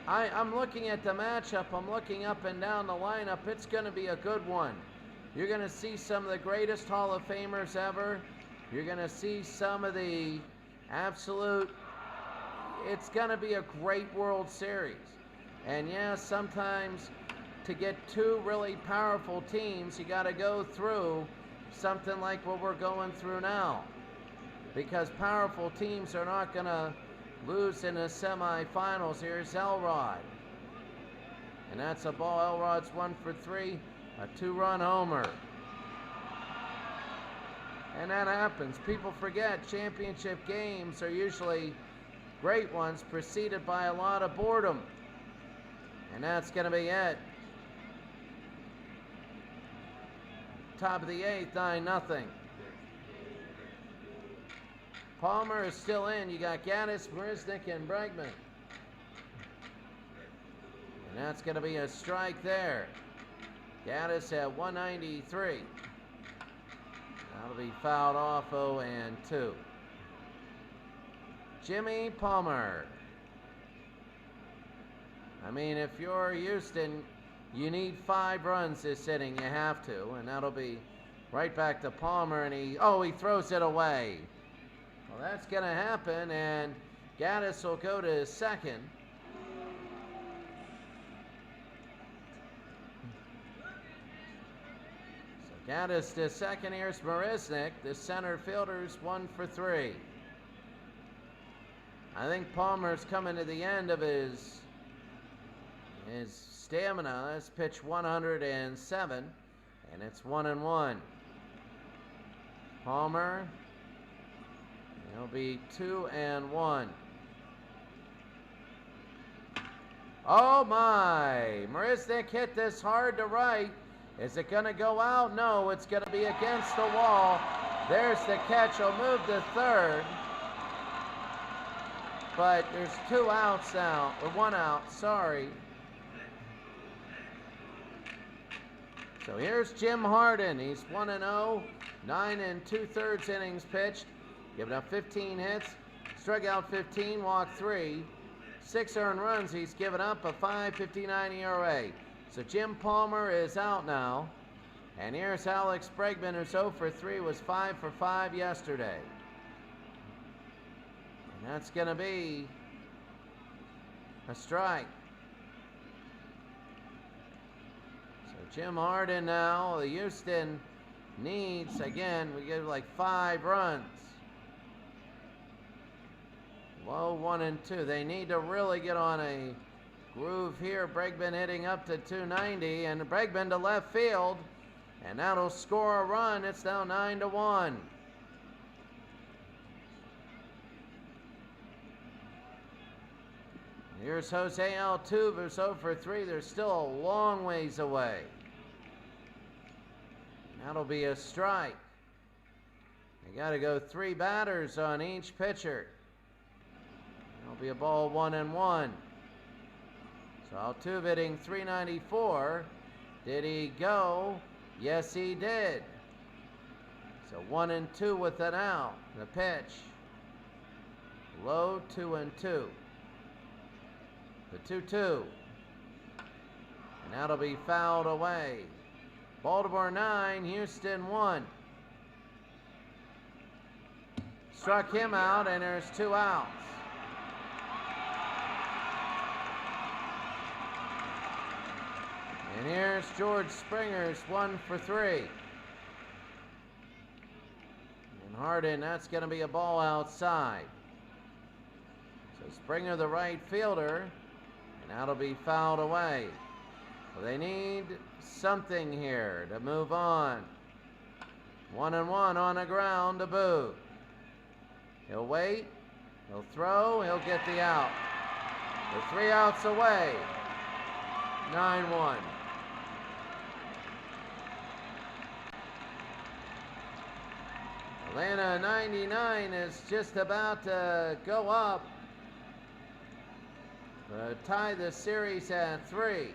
I'm looking at the matchup. I'm looking up and down the lineup. It's going to be a good one. You're going to see some of the greatest Hall of Famers ever. You're going to see some of the absolute... It's going to be a great World Series. And yeah, sometimes to get 2 really powerful teams, you got to go through something like what we're going through now. Because powerful teams are not going to lose in the semifinals. Here's Elrod. And that's a ball. Elrod's 1 for 3, a 2-run homer. And that happens. People forget championship games are usually great ones, preceded by a lot of boredom. And that's going to be it. Top of the 8th, 9-0. Palmer is still in. You got Gaddis, Marisnick, and Bregman. And that's going to be a strike there. Gaddis at 193. That'll be fouled off. 0-2. Jimmy Palmer. I mean, if you're Houston, you need 5 runs this inning. You have to. And that'll be right back to Palmer. And he throws it away. Well, that's going to happen, and Gaddis will go to second. So Gaddis to second. Here's Marisnick. The center fielder's 1 for 3. I think Palmer's coming to the end of his his stamina. Let's pitch 107, and it's 1-1. Palmer, he'll be 2-1. Oh my! Marisnik hit this hard to right. Is it going to go out? No, it's going to be against the wall. There's the catch. He'll move to third. But there's 2 outs now, or 1 out, sorry. So here's Jim Harden. He's 1-0, 9 2/3 innings pitched, giving up 15 hits, struck out 15, walked 3, 6 earned runs. He's given up a 5.59 ERA. So Jim Palmer is out now. And here's Alex Bregman, who's 0 for 3, was 5 for 5 yesterday. And that's going to be a strike. So Jim Harden now, the Houston needs, again, we get like 5 runs. Low 1-2. They need to really get on a groove here. Bregman hitting up to 290, and Bregman to left field, and that'll score a run. It's now 9-1. Here's Jose Altuve, who's 0 for 3. They're still a long ways away. That'll be a strike. They got to go 3 batters on each pitcher. That'll be a ball 1-1. So Altuve hitting 394. Did he go? Yes, he did. So 1-2 with an out. The pitch. Low 2-2. The 2-2. And that'll be fouled away. Baltimore 9, Houston 1. Struck him out, and there's 2 outs. And here's George Springer's 1 for 3. And Harden, that's going to be a ball outside. So Springer, the right fielder, and that'll be fouled away. Well, they need something here to move on. 1-1 on the ground to Boog. He'll wait, he'll throw, he'll get the out. They're 3 outs away. 9-1. Atlanta 99 is just about to go up. Tie the series at 3.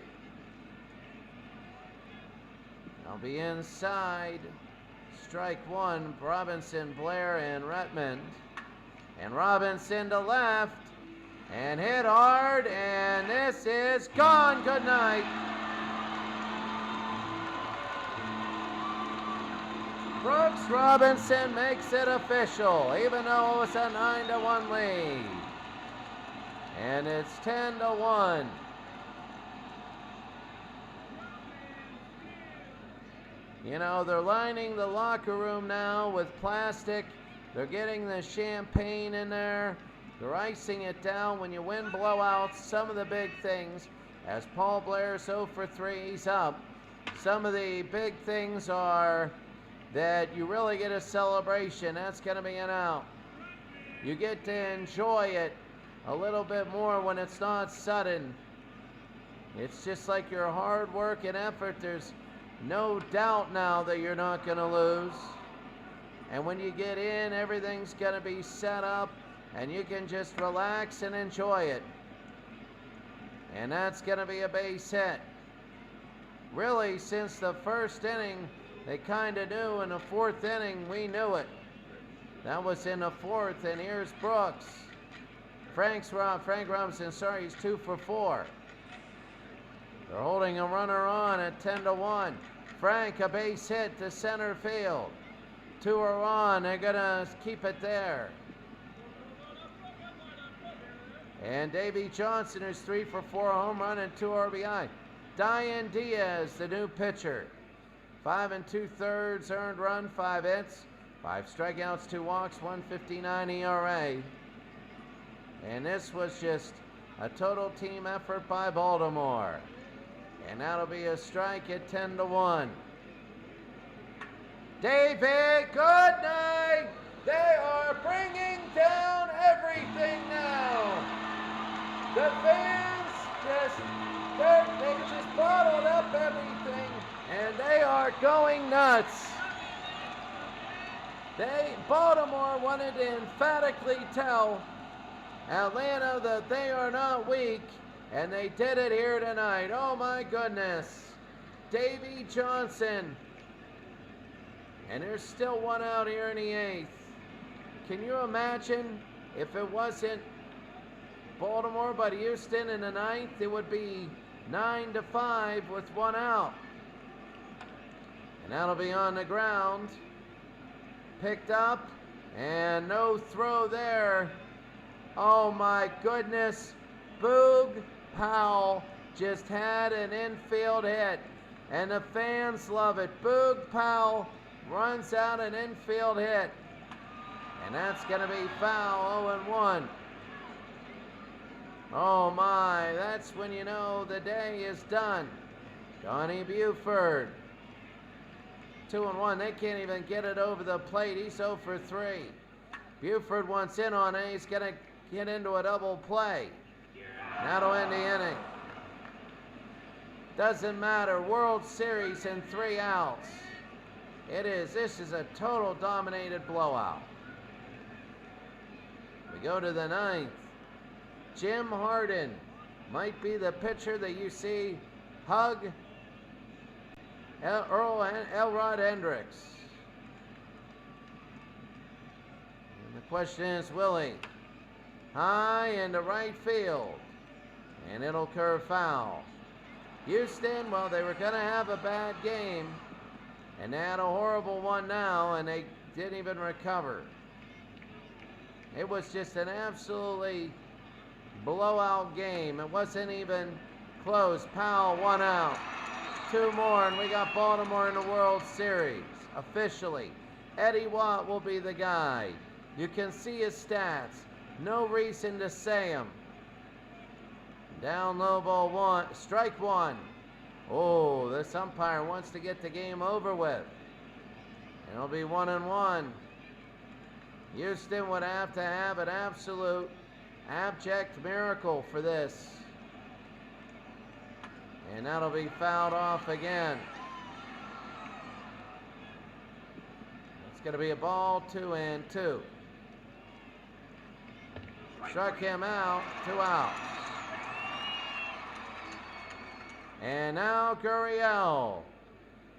I'll be inside. Strike 1, Robinson, Blair, and Redmond. And Robinson to left. And hit hard, and this is gone. Good night. Brooks Robinson makes it official, even though it was a 9-1 lead. And it's 10-1. You know, they're lining the locker room now with plastic. They're getting the champagne in there. They're icing it down. When you win blowouts, some of the big things, as Paul Blair's 0 for 3, he's up. Some of the big things are that you really get a celebration. That's going to be an out. You get to enjoy it a little bit more when it's not sudden. It's just like your hard work and effort. There's no doubt now that you're not going to lose. And when you get in, everything's going to be set up, and you can just relax and enjoy it. And that's going to be a base hit. Really, since the first inning, they kind of knew. In the 4th inning, we knew it. That was in the 4th, and here's Brooks. Frank Robinson, sorry, he's 2 for 4. They're holding a runner on at 10-1. Frank, a base hit to center field. 2 are on. They're going to keep it there. And Davey Johnson is 3 for 4, a home run and 2 RBI. Diane Diaz, the new pitcher. 5 2/3 earned run, 5 hits, 5 strikeouts, 2 walks, 1.59 ERA. And this was just A total team effort by Baltimore. And that'll be a strike at 10-1. David, good night. They are bringing down everything now. The fans they just bottled up everything, and they are going nuts. Baltimore wanted to emphatically tell Atlanta that they are not weak, and they did it here tonight. Oh my goodness. Davy Johnson. And there's still one out here in the 8th. Can you imagine if it wasn't Baltimore but Houston in the 9th? It would be 9-5 with one out. And that'll be on the ground. Picked up, and no throw there. Oh my goodness. Boog Powell just had an infield hit, and the fans love it. Boog Powell runs out an infield hit, and that's going to be foul. 0-1. Oh my, that's when you know the day is done. Donnie Buford. 2-1. They can't even get it over the plate. He's 0 for 3. Buford wants in on it. He's going to get into a double play. That'll end the inning. Doesn't matter. World Series in 3 outs. This is a total dominated blowout. We go to the 9th. Jim Harden might be the pitcher that you see hug Elrod Hendricks. And the question is, will he? High into right field. And it'll curve foul. Houston, well, they were going to have a bad game. And they had a horrible one now, and they didn't even recover. It was just an absolutely blowout game. It wasn't even close. Powell, 1 out. 2 more, and we got Baltimore in the World Series. Officially, Eddie Watt will be the guy. You can see his stats. No reason to say them. Down low, ball 1. Strike 1. Oh, this umpire wants to get the game over with. And it'll be 1-1. Houston would have to have an absolute abject miracle for this. And that'll be fouled off again. It's going to be a ball, 2-2. Struck him out, 2 outs. And now Gurriel.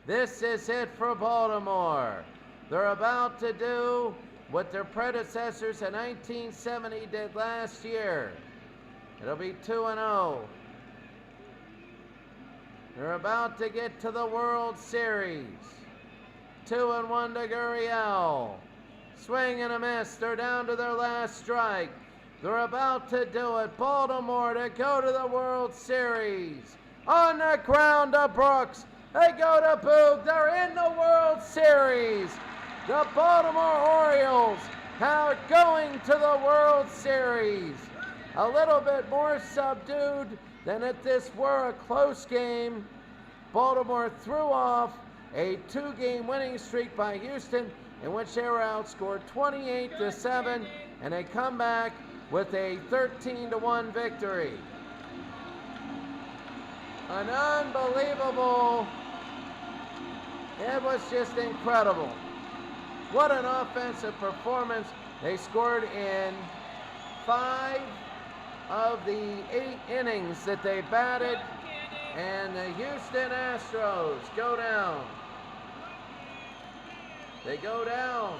This is it for Baltimore. They're about to do what their predecessors in 1970 did last year. It'll be 2-0. They're about to get to the World Series. 2-1 to Gurriel. Swing and a miss. They're down to their last strike. They're about to do it. Baltimore to go to the World Series. On the ground to Brooks. They go to Boog. They're in the World Series. The Baltimore Orioles are going to the World Series. A little bit more subdued than if this were a close game. Baltimore threw off a 2-game winning streak by Houston in which they were outscored 28-7, and they come back with a 13-1 victory. An unbelievable, it was just incredible. What an offensive performance. They scored in 5 of the 8 innings that they batted, and the Houston Astros go down. They go down.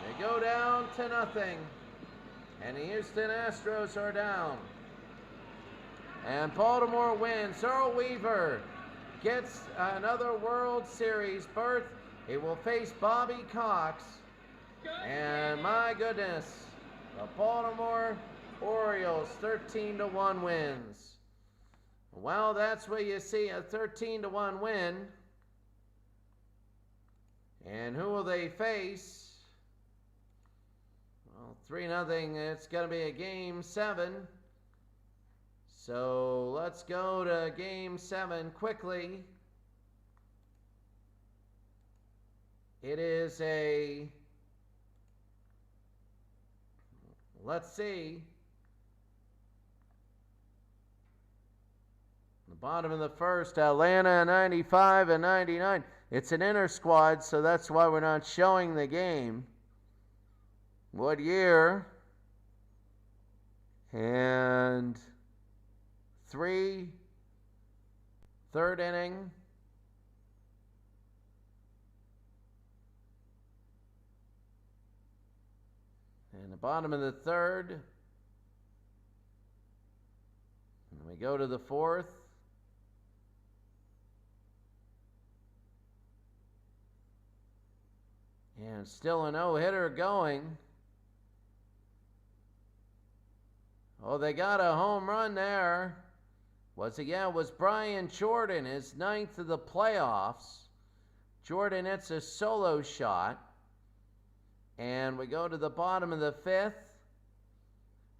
They go down to nothing, and the Houston Astros are down. And Baltimore wins. Earl Weaver gets another World Series berth. He will face Bobby Cox. And my goodness, the Baltimore Orioles 13-1 wins. Well, that's where you see a 13-1 win. And who will they face? Well, 3-0. It's going to be a game 7. So let's go to game 7 quickly. It is a, let's see, the bottom of the first, Atlanta 95 and 99. It's an inner squad, so that's why we're not showing the game. What year? And 3, third inning. And the bottom of the third. And we go to the fourth. And still a no-hitter going. Oh, they got a home run there. Was it? Yeah, it was Brian Jordan, his 9th of the playoffs. Jordan hits a solo shot. And we go to the bottom of the 5th.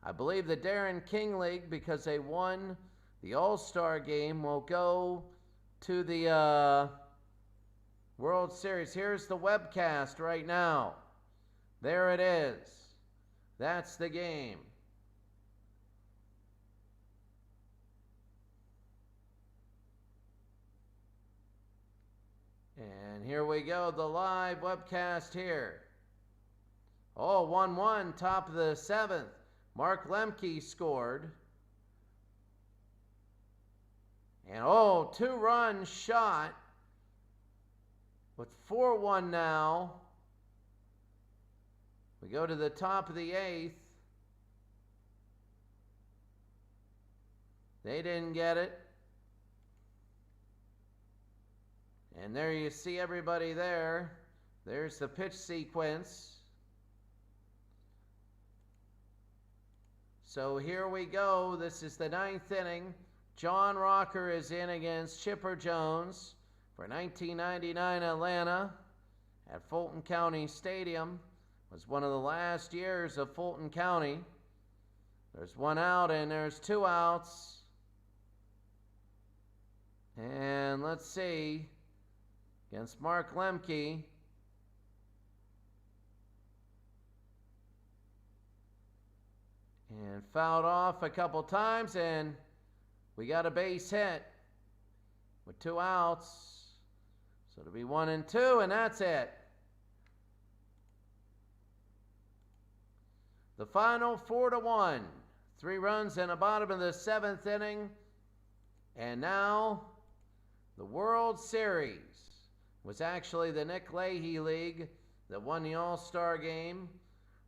I believe the Darren King League, because they won the All-Star game, will go to the World Series. Here's the webcast right now. There it is. That's the game. And here we go, the live webcast here. Oh, 1-1, top of the 7th. Mark Lemke scored. And oh, 2-run shot with 4-1 now. We go to the top of the 8th. They didn't get it. And there you see everybody there. There's the pitch sequence. So here we go. This is the 9th inning. John Rocker is in against Chipper Jones for 1999 Atlanta at Fulton County Stadium. It was one of the last years of Fulton County. There's 1 out and there's 2 outs. And let's see. Against Mark Lemke. And fouled off a couple times, and we got a base hit with 2 outs. So it'll be 1 and 2, and that's it. The final 4-1. 3 runs in the bottom of the 7th inning. And now the World Series was actually the Nick Leahy League that won the All-Star game.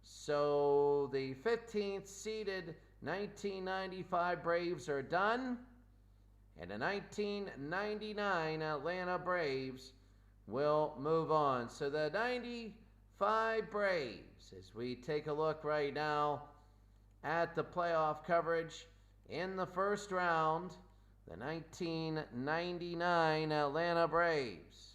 So the 15th seeded 1995 Braves are done, and the 1999 Atlanta Braves will move on. So the 95 Braves, as we take a look right now at the playoff coverage in the first round, the 1999 Atlanta Braves.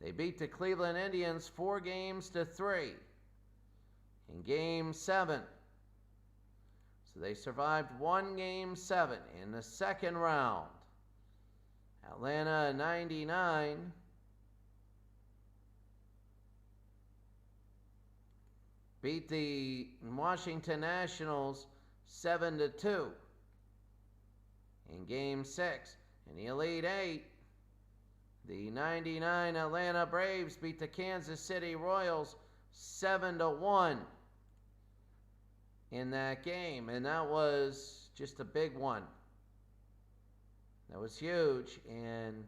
They beat the Cleveland Indians 4-3 in Game 7. So they survived 1 Game 7 in the second round. Atlanta 99 beat the Washington Nationals 7-2 in Game 6. In the Elite 8, the 99 Atlanta Braves beat the Kansas City Royals 7-1 in that game, and that was just a big one. That was huge, and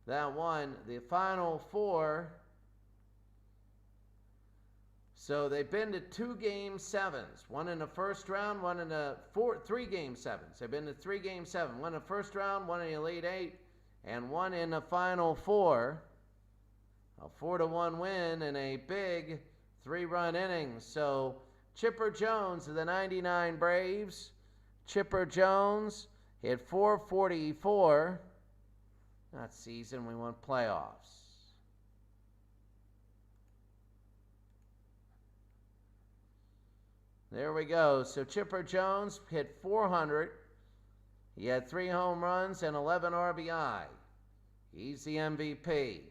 that won the Final 4. So they've been to 2 Game 7s, one in the first round, one in the 3 Game 7s. They've been to 3 Game 7, one in the first round, one in the Elite 8, and one in the Final 4. A 4-1 win and a big 3-run inning. So Chipper Jones of the 99 Braves. Chipper Jones hit .444. That season we won playoffs. There we go. So Chipper Jones hit 400. He had 3 home runs and 11 RBI. He's the MVP.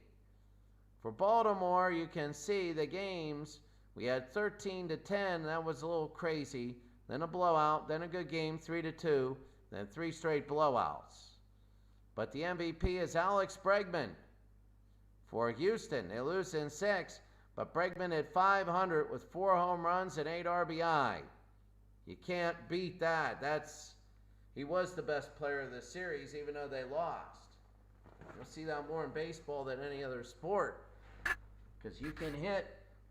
For Baltimore, you can see the games. We had 13-10. That was a little crazy. Then a blowout. Then a good game, 3-2. Then 3 straight blowouts. But the MVP is Alex Bregman for Houston. They lose in 6, but Bregman hit 500 with 4 home runs and 8 RBI. You can't beat that. He was the best player of the series, even though they lost. You'll see that more in baseball than any other sport, because you can hit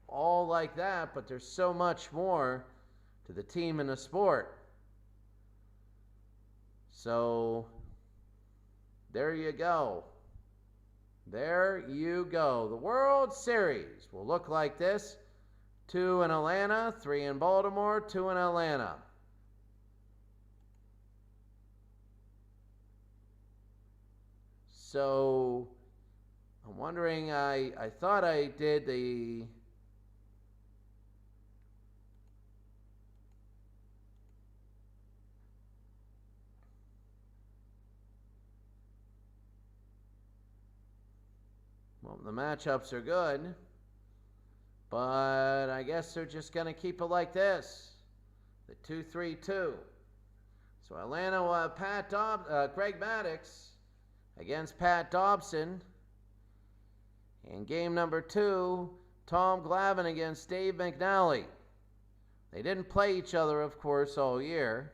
all like that, but there's so much more to the team in the sport. So there you go. There you go. The World Series will look like this. 2 in Atlanta, 3 in Baltimore, 2 in Atlanta. So I'm wondering, I thought I did the the matchups are good, but I guess they're just going to keep it like this, the 2-3-2. So Atlanta will have Greg Maddux against Pat Dobson. In game number 2, Tom Glavine against Dave McNally. They didn't play each other, of course, all year.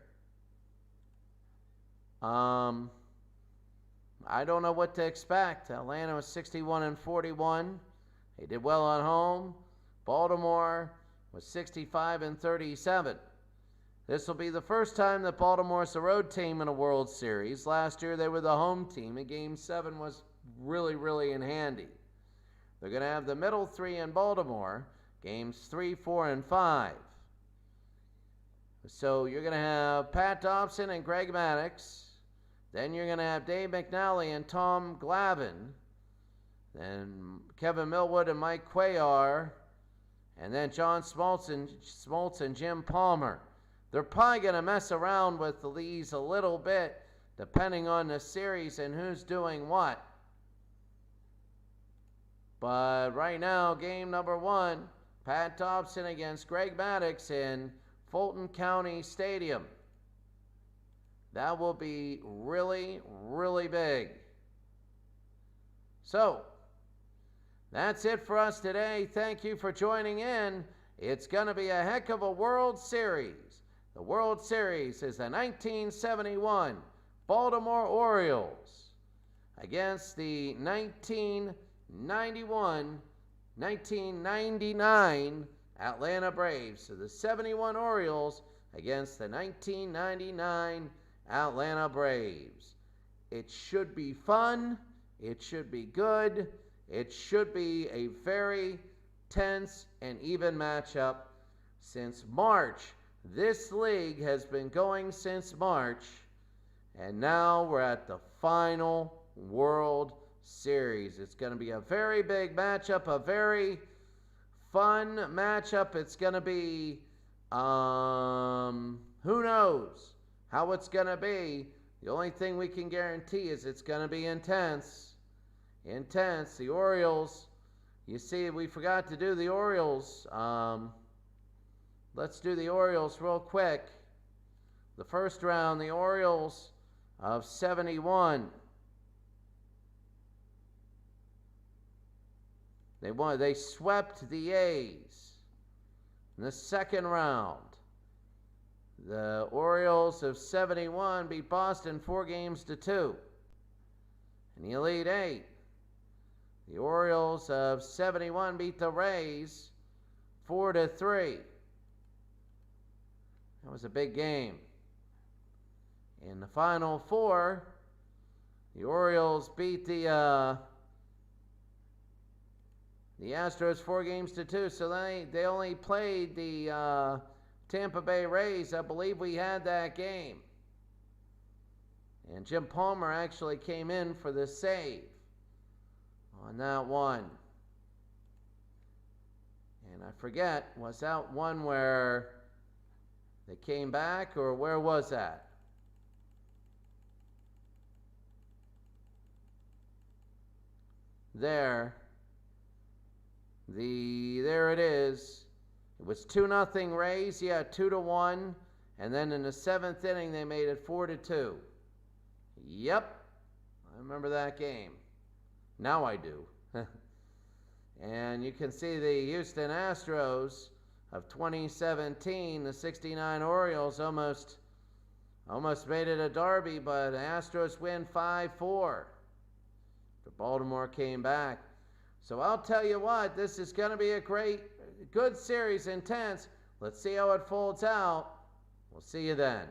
I don't know what to expect. Atlanta was 61-41. They did well on home. Baltimore was 65-37. This will be the first time that Baltimore's the road team in a World Series. Last year they were the home team, and Game 7 was really, really in handy. They're going to have the middle 3 in Baltimore, games 3, 4, and 5. So you're going to have Pat Dobson and Greg Maddux. Then you're going to have Dave McNally and Tom Glavine. Then Kevin Millwood and Mike Cuellar. And then John Smoltz and Jim Palmer. They're probably going to mess around with the leads a little bit, depending on the series and who's doing what. But right now, game number 1, Pat Dobson against Greg Maddux in Fulton County Stadium. That will be really, really big. So, that's it for us today. Thank you for joining in. It's going to be a heck of a World Series. The World Series is the 1971 Baltimore Orioles against the 1999 Atlanta Braves. So the 71 Orioles against the 1999 Atlanta Braves. It should be fun. It should be good. It should be a very tense and even matchup. Since March, this league has been going since March, and now we're at the final World Series. It's going to be a very big matchup, a very fun matchup. It's going to be, who knows how it's going to be. The only thing we can guarantee is it's going to be intense. Intense. The Orioles, you see, we forgot to do the Orioles. Let's do the Orioles real quick. The first round, the Orioles of 71. They swept the A's in the second round. The Orioles of 71 beat Boston 4-2. In the Elite Eight, the Orioles of 71 beat the Rays 4-3. That was a big game. In the Final Four, the Orioles beat the Astros 4-2. So they only played the Tampa Bay Rays. I believe we had that game. And Jim Palmer actually came in for the save on that one. And I forget, was that one where They came back, or where was that? There it is. It was 2-0 Rays. Yeah, 2-1. And then in the 7th inning, they made it 4-2. Yep, I remember that game. Now I do. And you can see the Houston Astros of 2017, the 69 Orioles almost made it a derby, but the Astros win 5-4. But Baltimore came back. So I'll tell you what, this is going to be a good series, intense. Let's see how it folds out. We'll see you then.